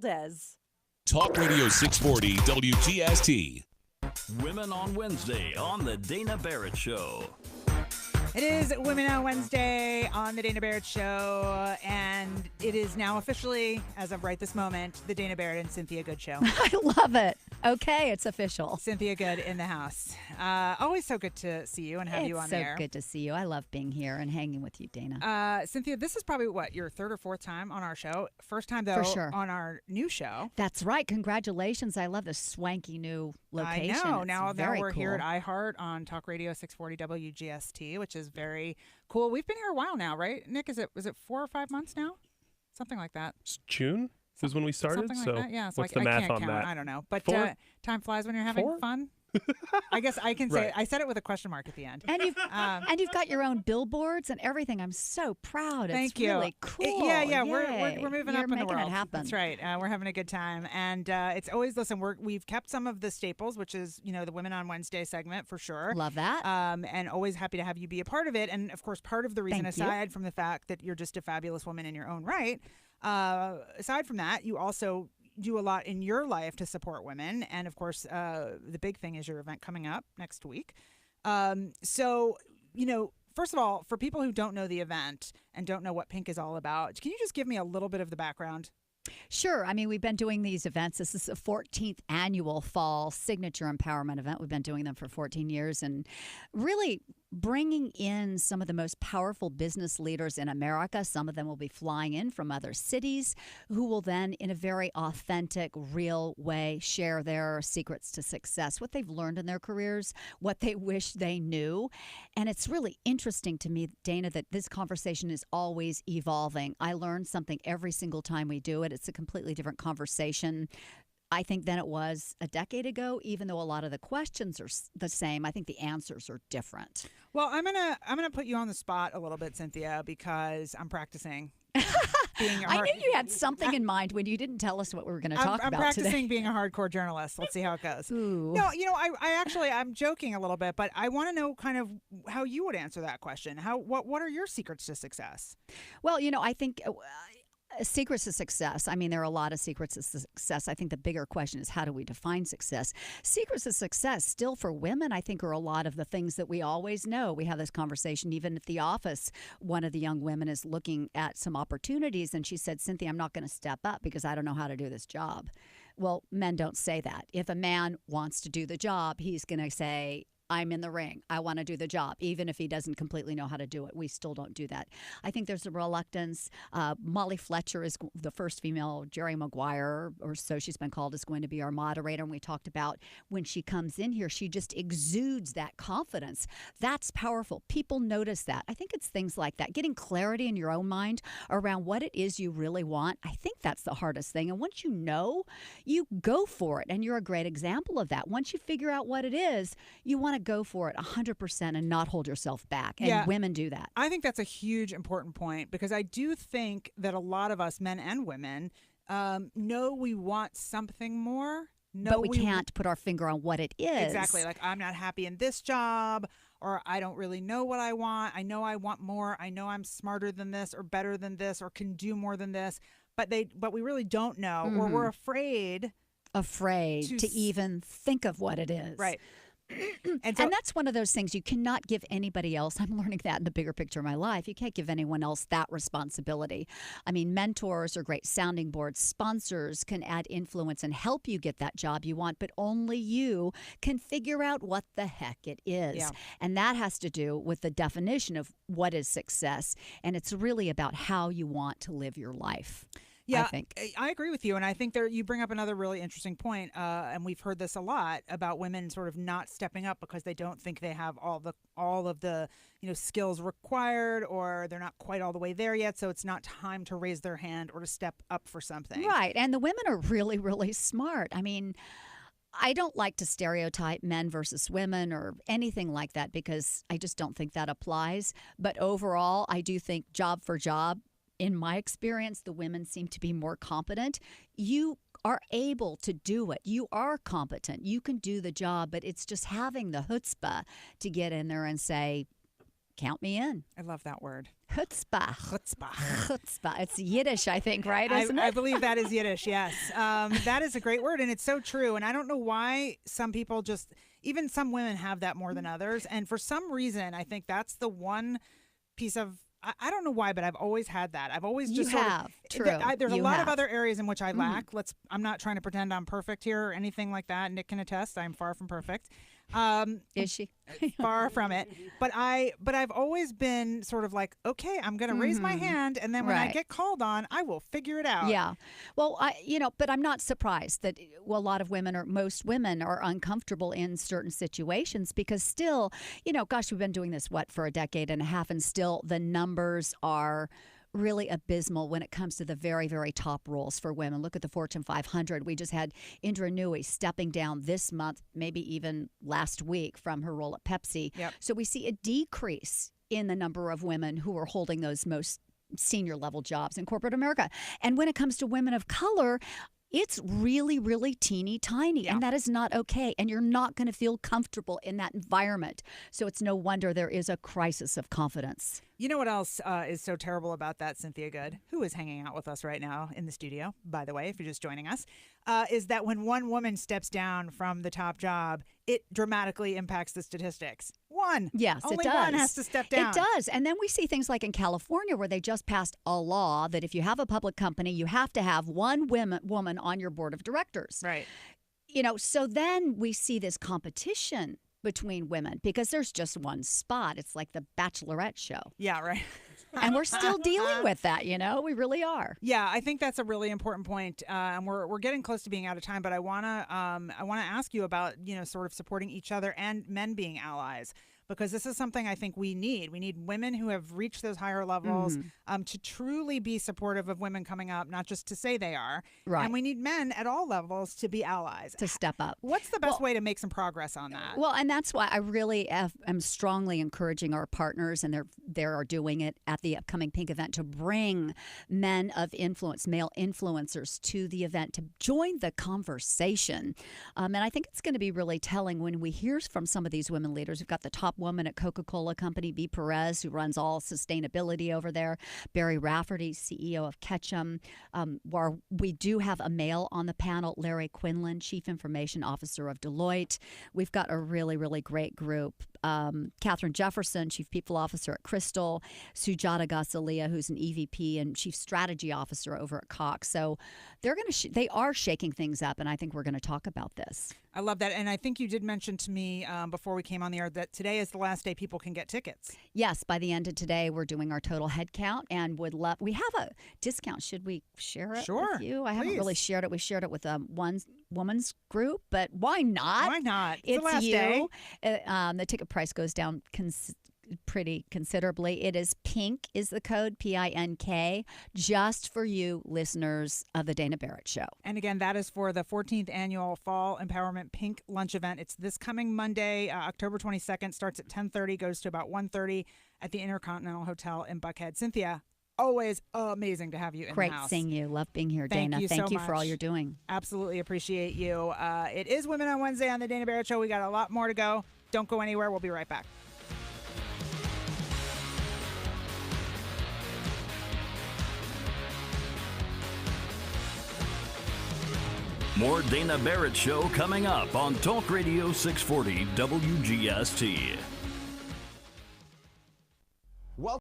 Des. Talk Radio 640 WGST. Women on Wednesday on The Dana Barrett Show. It is Women on Wednesday on the Dana Barrett Show, and it is now officially, as of right this moment, the Dana Barrett and Cynthia Good Show. I love it. Okay, it's official. Cynthia Good in the house. Always so good to see you and have you on the air. It's so good to see you. I love being here and hanging with you, Dana. Cynthia, this is probably, your third or fourth time on our show? First time, though, For sure. on our new show. That's right. Congratulations. I love this swanky new location. I know. It's Now we're cool. here at iHeart on Talk Radio 640 WGST, which is very cool. We've been here a while now, right? Nick, was it 4 or 5 months now? Something like that. June is when we started. Something So like that. Yeah. So what's I the math can't on count. that? I don't know. But 4? Time flies when you're having 4? fun. I guess I can say Right. I said it with a question mark at the end. And you've got your own billboards and everything. I'm so proud. Thank it's you. really cool. Yeah. Yay. We're moving You're up in the making world. it happen. That's right. We're having a good time, and it's always we've kept some of the staples, which is the Women on Wednesday segment for sure. Love that. And always happy to have you be a part of it. And of course, part of the reason, Thank you. aside from the fact that you're just a fabulous woman in your own right, aside from that, you also do a lot in your life to support women. And of course, the big thing is your event coming up next week. So, first of all, for people who don't know the event and don't know what Pink is all about, can you just give me a little bit of the background? Sure. I mean, we've been doing these events. This is the 14th annual fall signature empowerment event. We've been doing them for 14 years and really bringing in some of the most powerful business leaders in America. Some of them will be flying in from other cities who will then, in a very authentic, real way, share their secrets to success, what they've learned in their careers, what they wish they knew. And it's really interesting to me, Dana, that this conversation is always evolving. I learn something every single time we do it. It's a completely different conversation, I think, than it was a decade ago. Even though a lot of the questions are the same, I think the answers are different. Well, I'm gonna put you on the spot a little bit, Cynthia, because I'm practicing. I knew you had something in mind when you didn't tell us what we were going to talk I'm about practicing today. being a hardcore journalist. Let's see how it goes. Ooh. No, I'm joking a little bit, but I want to know kind of how you would answer that question. What are your secrets to success? Well, I think secrets to success. I mean, there are a lot of secrets to success. I think the bigger question is, how do we define success? Secrets to success still for women, I think, are a lot of the things that we always know. We have this conversation even at the office. One of the young women is looking at some opportunities, and she said, Cynthia, I'm not going to step up because I don't know how to do this job. Well, men don't say that. If a man wants to do the job, he's going to say, I'm in the ring. I want to do the job, even if he doesn't completely know how to do it. We still don't do that. I think there's a reluctance. Molly Fletcher is the first female. Jerry Maguire, or so she's been called, is going to be our moderator. And we talked about when she comes in here, she just exudes that confidence. That's powerful. People notice that. I think it's things like that. Getting clarity in your own mind around what it is you really want. I think that's the hardest thing. And once you know, you go for it. And you're a great example of that. Once you figure out what it is, you want to go for it 100% and not hold yourself back. And women do that. I think that's a huge, important point, because I do think that a lot of us, men and women, know we want something more. But we can't put our finger on what it is. Exactly. Like, I'm not happy in this job, or I don't really know what I want. I know I want more. I know I'm smarter than this or better than this or can do more than this. But we really don't know, or we're afraid to even think of what it is. Right. And that's one of those things you cannot give anybody else. I'm learning that in the bigger picture of my life. You can't give anyone else that responsibility. I mean, mentors are great sounding boards. Sponsors can add influence and help you get that job you want, but only you can figure out what the heck it is. Yeah. And that has to do with the definition of what is success. And it's really about how you want to live your life. Yeah, I think. I agree with you, and I think you bring up another really interesting point, and we've heard this a lot about women sort of not stepping up because they don't think they have all of the skills required, or they're not quite all the way there yet, so it's not time to raise their hand or to step up for something. Right, and the women are really, really smart. I mean, I don't like to stereotype men versus women or anything like that because I just don't think that applies. But overall, I do think job for job, in my experience, the women seem to be more competent. You are able to do it. You are competent. You can do the job, but it's just having the chutzpah to get in there and say, count me in. I love that word. Chutzpah. Chutzpah. Chutzpah. It's Yiddish, I think, right? Isn't it? I believe that is Yiddish, yes. That is a great word, and it's so true. And I don't know why some people even some women have that more than others. And for some reason, I think that's the one piece of, I don't know why, but I've always had that. I've always just True. There's a You lot have. of other areas in which I lack. I'm not trying to pretend I'm perfect here or anything like that. Nick can attest. I'm far from perfect. Is she? Far from it. But I've always been sort of like, okay, I'm going to raise my hand, and then when I Right. get called on, I will figure it out. Yeah. Well, but I'm not surprised that a lot of women or most women are uncomfortable in certain situations because still, gosh, we've been doing this, for a decade and a half, and still the numbers are really abysmal when it comes to the very, very top roles for women. Look at the Fortune 500. We just had Indra Nooyi stepping down this month, maybe even last week, from her role at Pepsi. Yep. So we see a decrease in the number of women who are holding those most senior level jobs in corporate America. And when it comes to women of color, it's really, really teeny tiny, and that is not okay. And you're not going to feel comfortable in that environment. So it's no wonder there is a crisis of confidence. You know what else is so terrible about that, Cynthia Good, who is hanging out with us right now in the studio, by the way, if you're just joining us, is that when one woman steps down from the top job, it dramatically impacts the statistics. One. Yes, Only it does. one has to step down. It does. And then we see things like in California where they just passed a law that if you have a public company, you have to have one woman on your board of directors. Right. So then we see this competition between women because there's just one spot. It's like the Bachelorette show. Yeah, right. And we're still dealing with that, we really are. Yeah, I think that's a really important point. And we're getting close to being out of time, but I wanna ask you about sort of supporting each other and men being allies. Because this is something I think we need. We need women who have reached those higher levels to truly be supportive of women coming up, not just to say they are. Right. And we need men at all levels to be allies. To step up. What's the best way to make some progress on that? Well, and that's why I really am strongly encouraging our partners, and they are doing it at the upcoming Pink event, to bring men of influence, male influencers, to the event to join the conversation. And I think it's going to be really telling when we hear from some of these women leaders. We've got the top woman at Coca-Cola Company, B. Perez, who runs all sustainability over there. Barry Rafferty, CEO of Ketchum. Where we do have a male on the panel, Larry Quinlan, Chief Information Officer of Deloitte. We've got a really, really great group. Catherine Jefferson, Chief People Officer at Crystal. Sujata Gasalia, who's an EVP and Chief Strategy Officer over at Cox. So they are shaking things up, and I think we're going to talk about this. I love that. And I think you did mention to me before we came on the air that today is the last day people can get tickets. Yes, by the end of today, we're doing our total head count, and we have a discount. Should we share it with you? I haven't really shared it. We shared it with one woman's group, but why not? Why not? It's the last you. day. The ticket price goes down pretty considerably. It is PINK is the code, PINK, just for you listeners of the Dana Barrett Show. And again, that is for the 14th annual Fall Empowerment Pink Lunch event. It's this coming Monday, October 22nd, starts at 10:30, goes to about 1:30 at the Intercontinental Hotel in Buckhead. Cynthia, always amazing to have you in Great the house. seeing you. Love being here, Thank Dana. you Thank so you for all much. you're doing. Absolutely appreciate you. It is Women on Wednesday on the Dana Barrett Show. We got a lot more to go. Don't go anywhere. We'll be right back. More Dana Barrett Show coming up on Talk Radio 640 WGST.